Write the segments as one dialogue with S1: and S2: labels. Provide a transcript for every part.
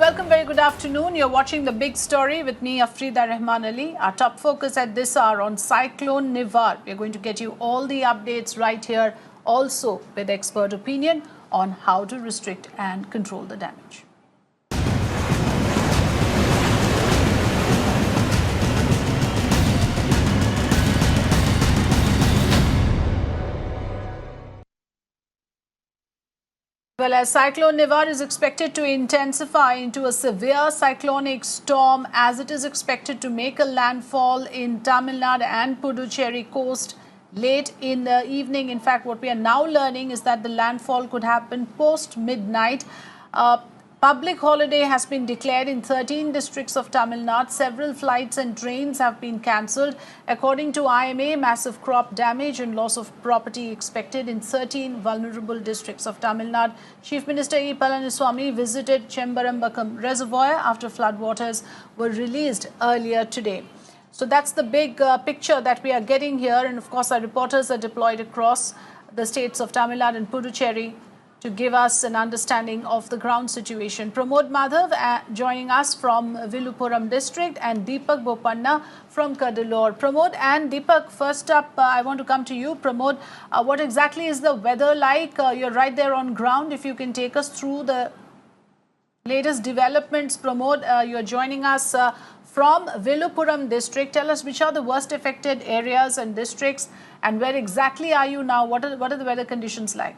S1: welcome. Very good afternoon. You're watching The Big Story with me, Afrida Rahman Ali. Our top focus at this hour on Cyclone Nivar. We're going to get you all the updates right here, also with expert opinion on how to restrict and control the damage. Well, as Cyclone Nivar is expected to intensify into a severe cyclonic storm as it is expected to make a landfall in Tamil Nadu and Puducherry coast late in the evening. In fact, what we are now learning is that the landfall could happen post-midnight. Public holiday has been declared in 13 districts of Tamil Nadu. Several flights and trains have been cancelled. According to IMA, massive crop damage and loss of property expected in 13 vulnerable districts of Tamil Nadu. Chief Minister E. Palaniswamy visited Chembarambakam Reservoir after floodwaters were released earlier today. So that's the big picture that we are getting here. And of course, our reporters are deployed across the states of Tamil Nadu and Puducherry to give us an understanding of the ground situation. Pramod Madhav joining us from Viluppuram district and Deepak Bopanna from Cuddalore. Pramod and Deepak, first up, I want to come to you. Pramod, what exactly is the weather like? You're right there on ground. If you can take us through the latest developments. Pramod, you're joining us from Viluppuram district. Tell us which are the worst affected areas and districts and where exactly are you now? What are the weather conditions like?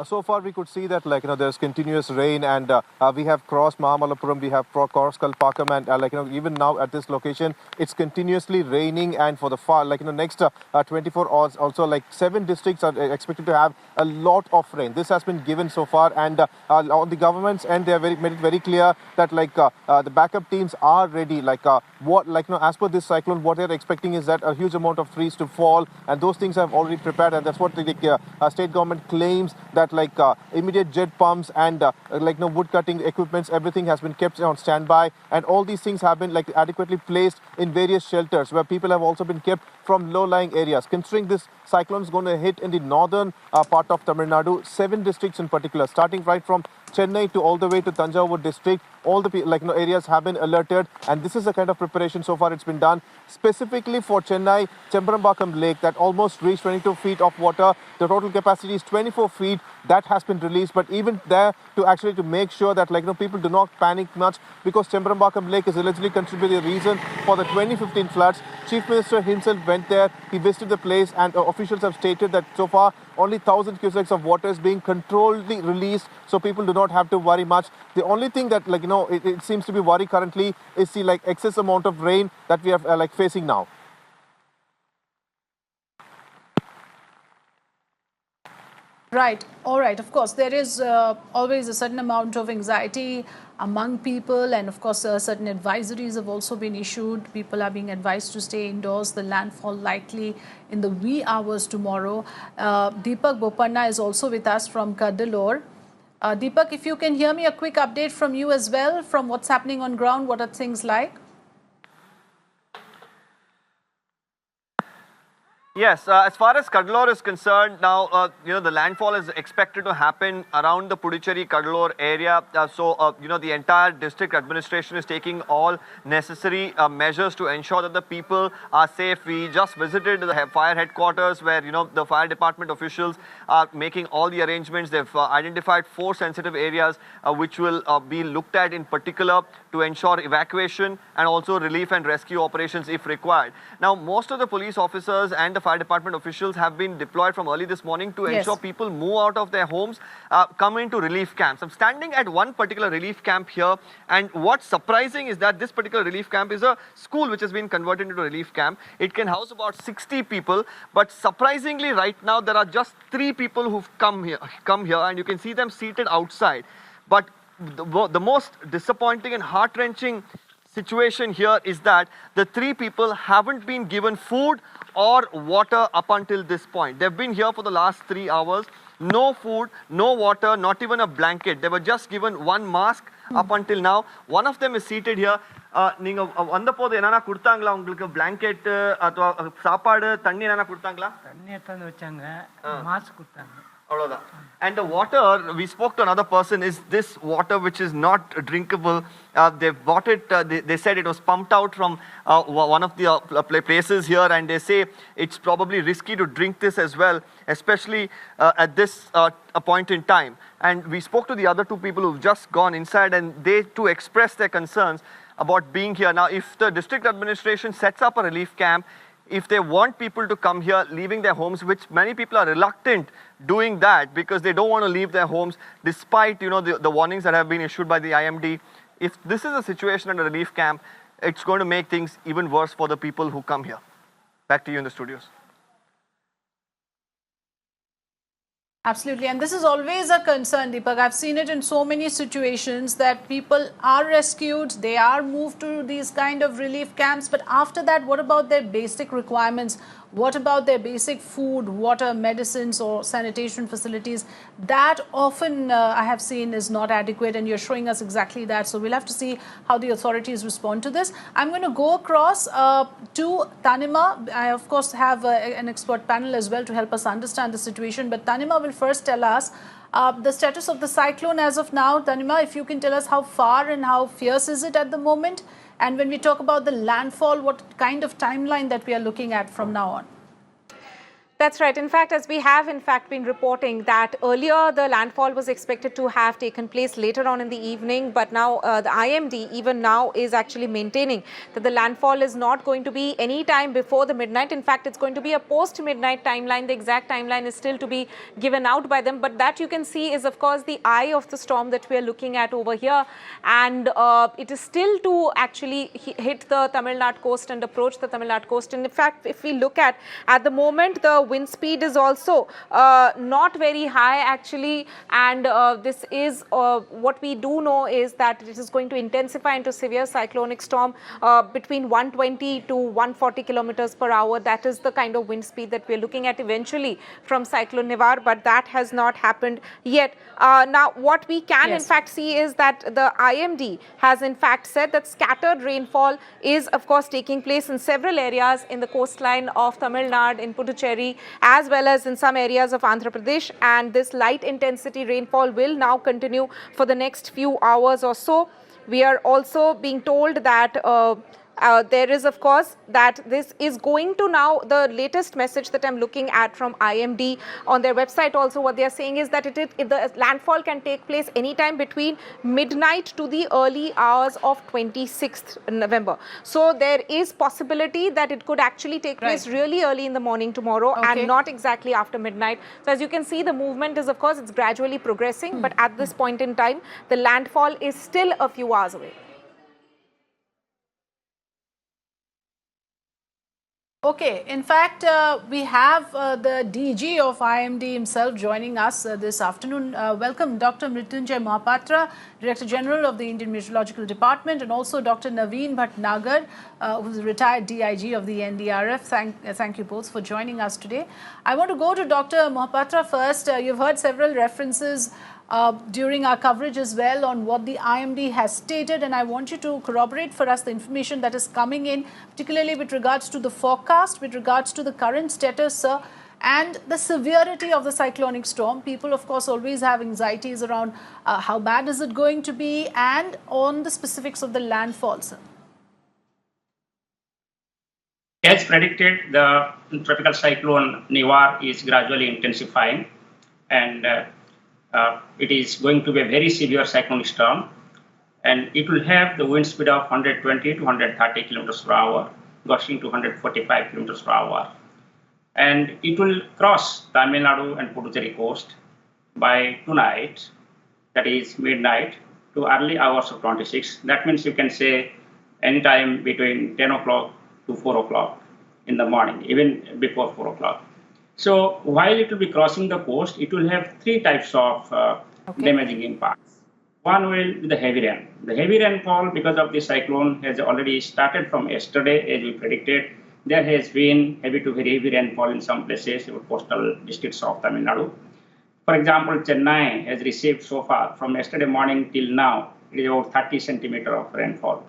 S2: So far, we could see that, there's continuous rain, and we have crossed Mohapatra, we have crossed Kalpakam, and even now at this location, it's continuously raining. And for the next 24 hours, also 7 districts are expected to have a lot of rain. This has been given so far, and on the government's end, they have made it very clear that the backup teams are ready. As per this cyclone, what they're expecting is that a huge amount of trees to fall, and those things have already prepared, and that's what the state government claims, that immediate jet pumps and wood cutting equipments, everything has been kept on standby, and all these things have been adequately placed in various shelters where people have also been kept from low-lying areas. Considering this cyclone is going to hit in the northern part of Tamil Nadu, 7 districts in particular, starting right from Chennai to all the way to Thanjavur district, all the areas have been alerted, and this is the kind of preparation so far it's been done. Specifically for Chennai, Chembarambakam Lake that almost reached 22 feet of water. The total capacity is 24 feet. That has been released, but even there to make sure that people do not panic much, because Chembarambakam Lake is allegedly considered the reason for the 2015 floods. Chief Minister himself went there, he visited the place, and officials have stated that so far only 1,000 cusecs of water is being controlledly released, so people do not have to worry much. The only thing that it seems to be worry currently is the excess amount of rain that we are facing now.
S1: Right. All right. Of course, there is always a certain amount of anxiety among people, and of course, certain advisories have also been issued. People are being advised to stay indoors. The landfall likely in the wee hours tomorrow. Deepak Bopanna is also with us from Cuddalore. Deepak, if you can hear me, a quick update from you as well, from what's happening on ground. What are things like?
S3: Yes, as far as Cuddalore is concerned, now, the landfall is expected to happen around the Puducherry-Cuddalore area. The entire district administration is taking all necessary measures to ensure that the people are safe. We just visited the fire headquarters where, the fire department officials are making all the arrangements. They've identified 4 sensitive areas which will be looked at in particular to ensure evacuation and also relief and rescue operations if required. Now, most of the police officers and the fire department officials have been deployed from early this morning to ensure people move out of their homes, come into relief camps. I'm standing at one particular relief camp here, and what's surprising is that this particular relief camp is a school which has been converted into a relief camp. It can house about 60 people, but surprisingly right now there are just 3 people who've come here, and you can see them seated outside. But the most disappointing and heart-wrenching situation here is that the 3 people haven't been given food or water up until this point. They've been here for the last 3 hours. No food, no water, not even a blanket. They were just given 1 mask up until now. One of them is seated here. நீங்க வந்தபோது என்னன்னா கொடுத்தாங்களா உங்களுக்கு blanket சாப்பாடு தண்ணி என்னன்னா கொடுத்தாங்களா?
S4: தண்ணி எடுத்து வச்சாங்க, மாஸ்க் கொடுத்தாங்க.
S3: out of that. And the water, we spoke to another person, is this water which is not drinkable. They bought it, they said it was pumped out from one of the places here, and they say it's probably risky to drink this as well, especially at this point in time. And we spoke to the other two people who've just gone inside, and they too expressed their concerns about being here. Now, if the district administration sets up a relief camp, if they want people to come here, leaving their homes, which many people are reluctant doing that because they don't want to leave their homes despite, you know, the warnings that have been issued by the IMD. If this is a situation at a relief camp, it's going to make things even worse for the people who come here. Back to you in the studios.
S1: Absolutely, and this is always a concern, Deepak. I've seen it in so many situations that people are rescued, they are moved to these kind of relief camps, but after that, what about their basic requirements? What about their basic food, water, medicines or sanitation facilities? That often I have seen is not adequate, and you're showing us exactly that. So we'll have to see how the authorities respond to this. I'm going to go across to Tanima. I of course have an expert panel as well to help us understand the situation, but Tanima will first tell us the status of the cyclone as of now. Tanima, if you can tell us how far and how fierce is it at the moment? And when we talk about the landfall, what kind of timeline that we are looking at from now on?
S4: That's right. In fact, as we have been reporting that earlier the landfall was expected to have taken place later on in the evening, but now the IMD even now is actually maintaining that the landfall is not going to be any time before the midnight. In fact, it's going to be a post-midnight timeline. The exact timeline is still to be given out by them, but that you can see is of course the eye of the storm that we are looking at over here, and it is still to actually hit the Tamil Nadu coast and approach the Tamil Nadu coast. And in fact, if we look at the moment, the wind speed is also not very high actually, and this is what we do know is that it is going to intensify into severe cyclonic storm between 120 to 140 kilometers per hour. That is the kind of wind speed that we are looking at eventually from Cyclone Nivar, but that has not happened yet. Now what we can in fact see is that the IMD has in fact said that scattered rainfall is of course taking place in several areas in the coastline of Tamil Nadu, in Puducherry, as well as in some areas of Andhra Pradesh, and this light intensity rainfall will now continue for the next few hours or so. We are also being told that there is of course that this is going to now, the latest message that I'm looking at from IMD on their website also, what they are saying is that the landfall can take place anytime between midnight to the early hours of 26th November. So there is possibility that it could actually take place really early in the morning tomorrow and not exactly after midnight. So as you can see, the movement is of course it's gradually progressing, but at this point in time the landfall is still a few hours away.
S1: Okay, in fact, we have the DG of IMD himself joining us this afternoon. Welcome, Dr. Mrutyunjay Mohapatra, Director General of the Indian Meteorological Department, and also Dr. Naveen Bhatnagar, who's a retired DIG of the NDRF. Thank you both for joining us today. I want to go to Dr. Mohapatra first. You've heard several references during our coverage as well on what the IMD has stated, and I want you to corroborate for us the information that is coming in, particularly with regards to the forecast, with regards to the current status and the severity of the cyclonic storm. People of course always have anxieties around how bad is it going to be, and on the specifics of the landfall, sir.
S5: As predicted, the tropical cyclone Nivar is gradually intensifying, and it is going to be a very severe cyclonic storm, and it will have the wind speed of 120 to 130 kilometers per hour, gusting to 145 kilometers per hour. And it will cross Tamil Nadu and Puducherry coast by tonight, that is midnight, to early hours of 26. That means you can say anytime between 10 o'clock to 4 o'clock in the morning, even before 4 o'clock. So while it will be crossing the coast, it will have three types of damaging impacts. One will be the heavy rain. The heavy rainfall, because of the cyclone, has already started from yesterday, as we predicted. There has been heavy to very heavy rainfall in some places, in coastal districts of Tamil Nadu. For example, Chennai has received so far, from yesterday morning till now, it is about 30 centimeters of rainfall.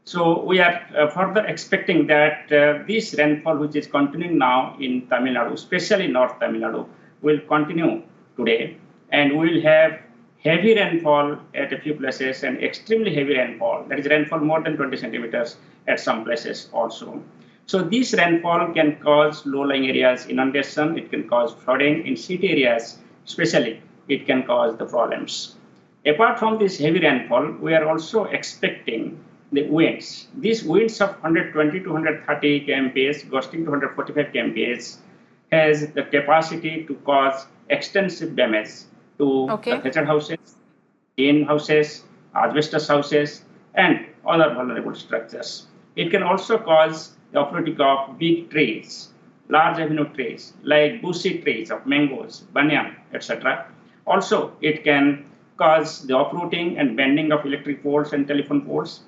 S5: So we are further expecting that this rainfall, which is continuing now in Tamil Nadu, especially North Tamil Nadu, will continue today, and we will have heavy rainfall at a few places and extremely heavy rainfall. That is rainfall more than 20 centimeters at some places also. So this rainfall can cause low-lying areas inundation. It can cause flooding in city areas, especially. It can cause the problems. Apart from this heavy rainfall, we are also expecting the winds. These winds of 120 to 130 kmph, gusting to 145 kmph, has the capacity to cause extensive damage to the thatched houses, tin houses, asbestos houses, and other vulnerable structures. It can also cause the uprooting of big trees, large avenue trees, like bushy trees of mangoes, banyan, etc. Also, it can cause the uprooting and bending of electric poles and telephone poles.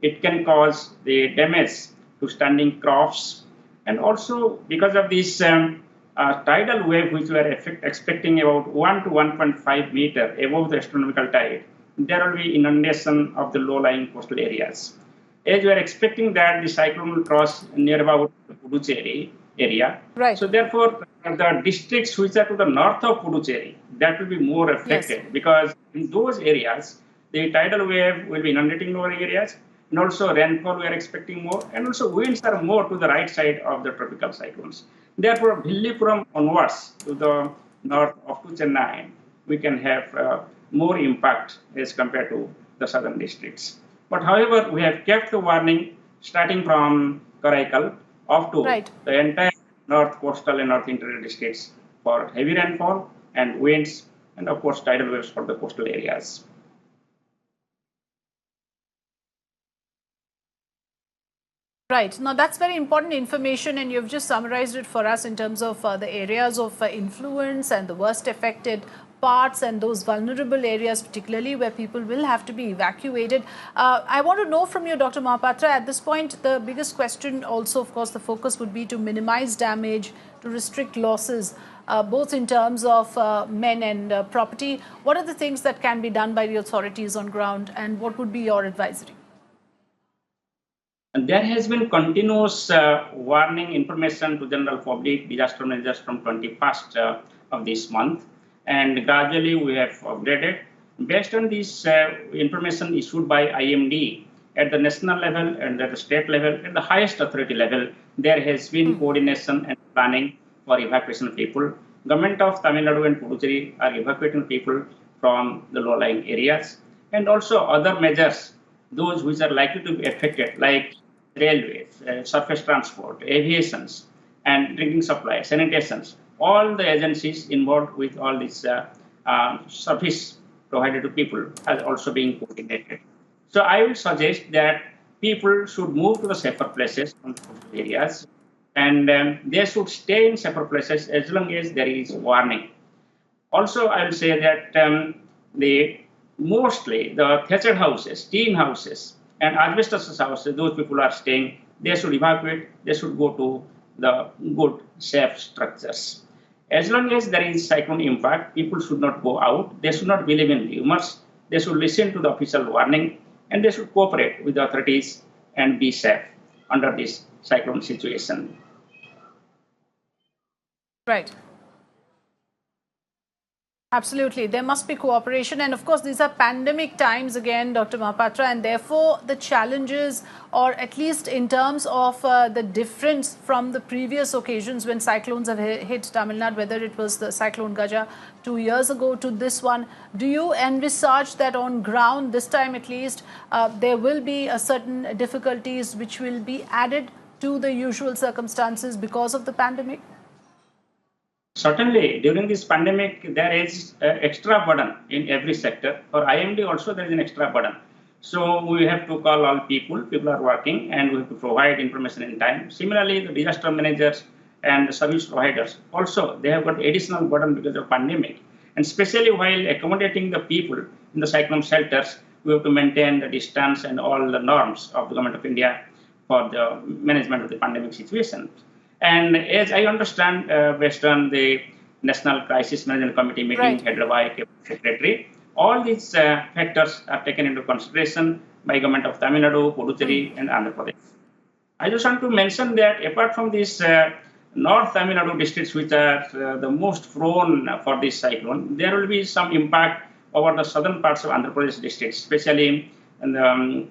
S5: It can cause the damage to standing crops. And also, because of this tidal wave, which we are expecting about 1 to 1.5 meter above the astronomical tide, there will be inundation of the low-lying coastal areas. As we are expecting that the cyclone will cross near about the Puducherry area.
S1: Right.
S5: So therefore, the districts which are to the north of Puducherry, that will be more affected, because in those areas, the tidal wave will be inundating lower areas, and also rainfall we are expecting more, and also winds are more to the right side of the tropical cyclones. Therefore, Villipuram onwards to the north up to Chennai, we can have more impact as compared to the southern districts. But however, we have kept the warning starting from Karaikal up to the entire north coastal and north interior districts for heavy rainfall and winds, and of course tidal waves for the coastal areas.
S1: Right. Now, that's very important information, and you've just summarized it for us in terms of the areas of influence and the worst affected parts and those vulnerable areas, particularly where people will have to be evacuated. I want to know from you, Dr. Mohapatra, at this point, the biggest question also, of course, the focus would be to minimize damage, to restrict losses, both in terms of men and property. What are the things that can be done by the authorities on ground, and what would be your advisory?
S5: And there has been continuous warning information to general public, disaster managers from 21st of this month. And gradually we have upgraded. Based on this information issued by IMD at the national level and at the state level, at the highest authority level, there has been coordination and planning for evacuation of people. Government of Tamil Nadu and Puducherry are evacuating people from the low-lying areas. And also other measures, those which are likely to be affected, like railways, surface transport, aviations, and drinking supply, sanitations. All the agencies involved with all this service provided to people has also been coordinated. So I will suggest that people should move to the safer places from the coastal areas, and they should stay in safer places as long as there is warning. Also, I will say that mostly the thatched houses, tin houses, and asbestos houses, those people are staying, they should evacuate, they should go to the good, safe structures. As long as there is cyclone impact, people should not go out, they should not believe in rumors, they should listen to the official warning, and they should cooperate with the authorities and be safe under this cyclone situation.
S1: Right. Absolutely. There must be cooperation. And of course, these are pandemic times again, Dr. Mohapatra, and therefore the challenges, or at least in terms of the difference from the previous occasions when cyclones have hit Tamil Nadu, whether it was the cyclone Gaja 2 years ago to this one, do you envisage that on ground, this time at least, there will be a certain difficulties which will be added to the usual circumstances because of the pandemic?
S5: Certainly, during this pandemic, there is extra burden in every sector. For IMD also, there is an extra burden. So we have to call all people are working, and we have to provide information in time. Similarly, the disaster managers and the service providers, also, they have got additional burden because of pandemic. And especially while accommodating the people in the cyclone shelters, we have to maintain the distance and all the norms of the Government of India for the management of the pandemic situation. And as I understand, based on the National Crisis Management Committee meeting headed by Cabinet Secretary, all these factors are taken into consideration by Government of Tamil Nadu, Puducherry, and Andhra Pradesh. I just want to mention that apart from this North Tamil Nadu districts, which are the most prone for this cyclone, there will be some impact over the southern parts of Andhra Pradesh districts, especially in the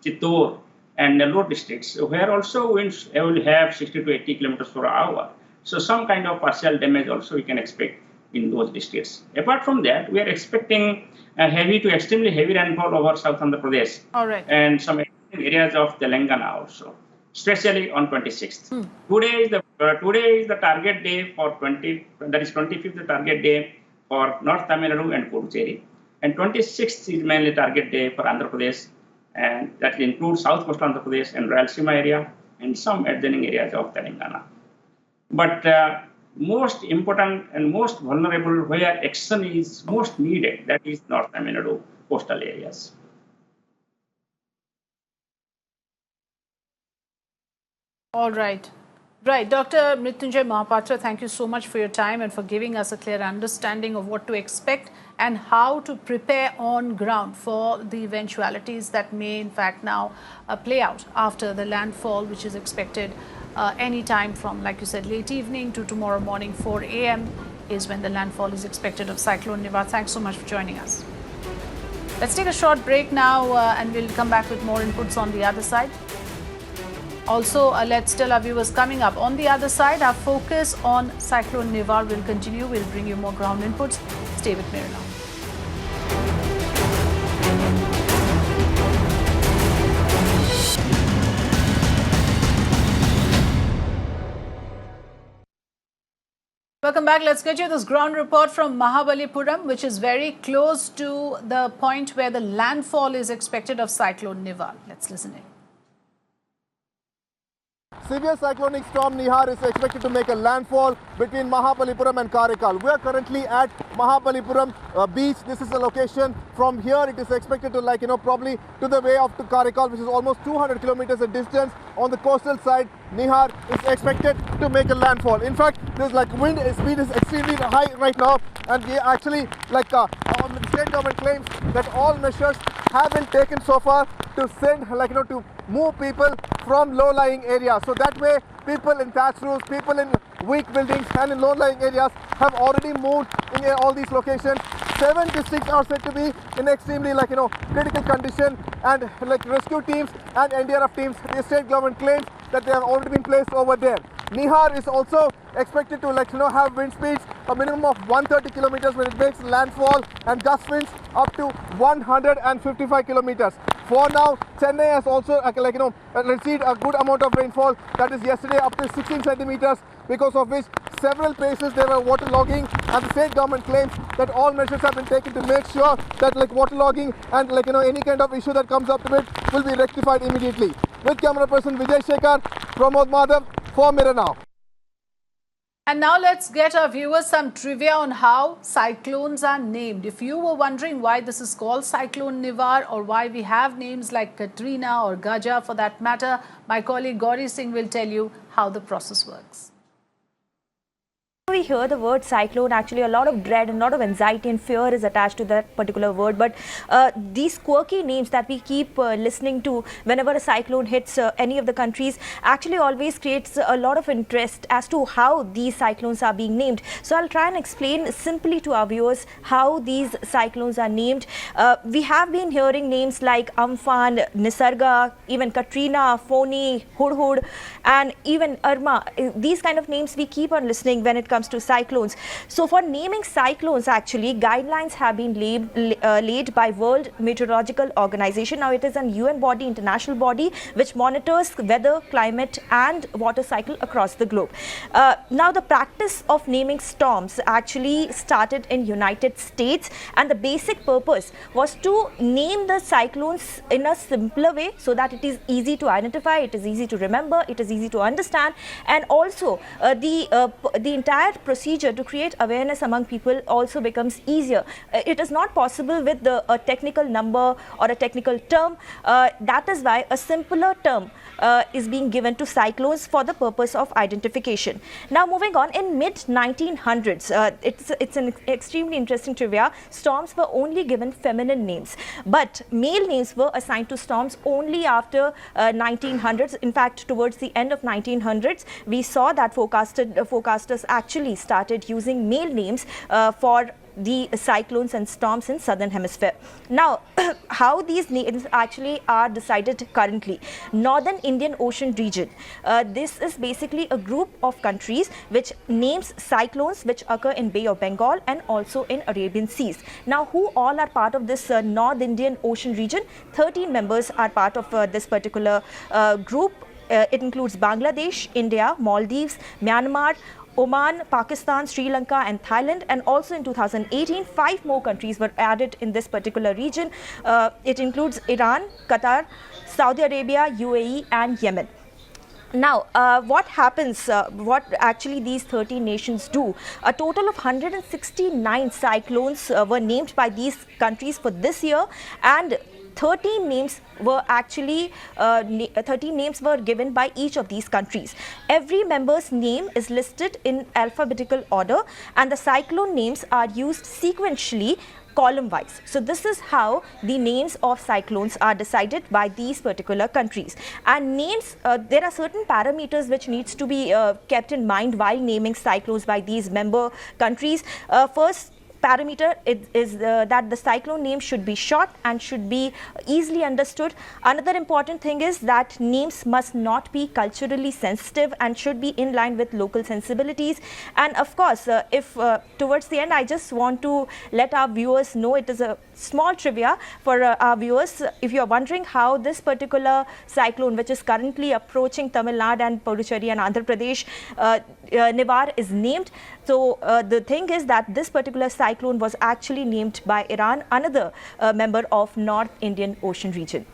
S5: Chittor and Nellore districts, where also winds will have 60 to 80 kilometers per hour. So some kind of partial damage also we can expect in those districts. Apart from that, we are expecting a heavy to extremely heavy rainfall over South Andhra Pradesh.
S1: All right.
S5: And some areas of Telangana also, especially on 26th. Today is the target day for 25th the target day for North Tamil Nadu and Puducherry. And 26th is mainly target day for Andhra Pradesh, and that includes South Coastal Andhra Pradesh and Rayalaseema area and some adjoining areas of Telangana. But most important and most vulnerable where action is most needed, that is North Tamil Nadu coastal areas.
S1: All right. Right. Dr. Mrutyunjay Mohapatra, thank you so much for your time and for giving us a clear understanding of what to expect and how to prepare on ground for the eventualities that may in fact now play out after the landfall, which is expected any time from, like you said, late evening to tomorrow morning 4 a.m. is when the landfall is expected of Cyclone Nivar. Thanks so much for joining us. Let's take a short break now and we'll come back with more inputs on the other side. Also, let's tell our viewers coming up on the other side, our focus on Cyclone Nivar will continue. We'll bring you more ground inputs. Stay with me now. Welcome back. Let's get you this ground report from Mahabalipuram, which is very close to the point where the landfall is expected of Cyclone Nivar. Let's listen in.
S2: Severe cyclonic storm Nihar is expected to make a landfall between Mahabalipuram and Karaikal. We are currently at Mahabalipuram beach. This is the location. From here, it is expected to, probably to the way of to Karaikal, which is almost 200 kilometers a distance. On the coastal side, Nihar is expected to make a landfall. In fact, there's wind speed is extremely high right now, and we actually, the state government claims that all measures have been taken so far to send, to move people from low-lying areas. So that way, people in thatch roofs, people in weak buildings and in low-lying areas have already moved in all these locations. 7 districts are said to be in extremely, critical condition, and rescue teams and NDRF teams, the state government claims that they have already been placed over there. Nihar is also expected to, have wind speeds a minimum of 130 kilometers when it makes landfall, and gust winds up to 155 kilometers. For now, Chennai has also, received a good amount of rainfall. That is yesterday up to 16 centimeters, because of which several places there were waterlogging, and the state government claims that all measures have been taken to make sure that waterlogging and any kind of issue that comes up to it will be rectified immediately. With camera person Vijay Shekhar, Pramod Madhav for Mirror Now.
S1: And now let's get our viewers some trivia on how cyclones are named. If you were wondering why this is called Cyclone Nivar, or why we have names like Katrina or Gaja for that matter, my colleague Gauri Singh will tell you how the process works.
S6: We hear the word cyclone, actually a lot of dread and a lot of anxiety and fear is attached to that particular word. But these quirky names that we keep listening to whenever a cyclone hits any of the countries actually always creates a lot of interest as to how these cyclones are being named. So I'll try and explain simply to our viewers how these cyclones are named. We have been hearing names like Amphan, Nisarga, even Katrina, Phony, Hudhud, and even Irma. These kind of names we keep on listening when it comes to cyclones. So for naming cyclones, actually guidelines have been laid by World Meteorological Organization. Now it is an UN body, international body, which monitors weather, climate and water cycle across the globe. Now the practice of naming storms actually started in United States, and the basic purpose was to name the cyclones in a simpler way so that it is easy to identify, it is easy to remember, it is easy to understand, and also the entire procedure to create awareness among people also becomes easier. It is not possible with a technical number or a technical term. That is why a simpler term is being given to cyclones for the purpose of identification. Now moving on, in mid-1900s, it's an extremely interesting trivia. Storms were only given feminine names, but male names were assigned to storms only after 1900s. In fact, towards the end of 1900s, we saw that forecasters actually started using male names for the cyclones and storms in southern hemisphere. Now, how these names actually are decided currently. Northern Indian Ocean region. This is basically a group of countries which names cyclones which occur in Bay of Bengal and also in Arabian Seas. Now, who all are part of this North Indian Ocean region? 13 members are part of this particular group. It includes Bangladesh, India, Maldives, Myanmar, Oman, Pakistan, Sri Lanka and Thailand, and also in 2018, 5 more countries were added in this particular region. It includes Iran, Qatar, Saudi Arabia, UAE and Yemen. Now, what happens, what actually these 13 nations do, a total of 169 cyclones were named by these countries for this year, and 13 names were actually 13 names were given by each of these countries. Every member's name is listed in alphabetical order, and the cyclone names are used sequentially, column wise. So this is how the names of cyclones are decided by these particular countries. And names, there are certain parameters which needs to be kept in mind while naming cyclones by these member countries. First parameter is that the cyclone name should be short and should be easily understood. Another important thing is that names must not be culturally sensitive and should be in line with local sensibilities. And of course, if towards the end, I just want to let our viewers know, it is a small trivia for our viewers. If you are wondering how this particular cyclone, which is currently approaching Tamil Nadu and Puducherry and Andhra Pradesh, Nivar is named. So the thing is that this particular cyclone was actually named by Iran, another member of North Indian Ocean region.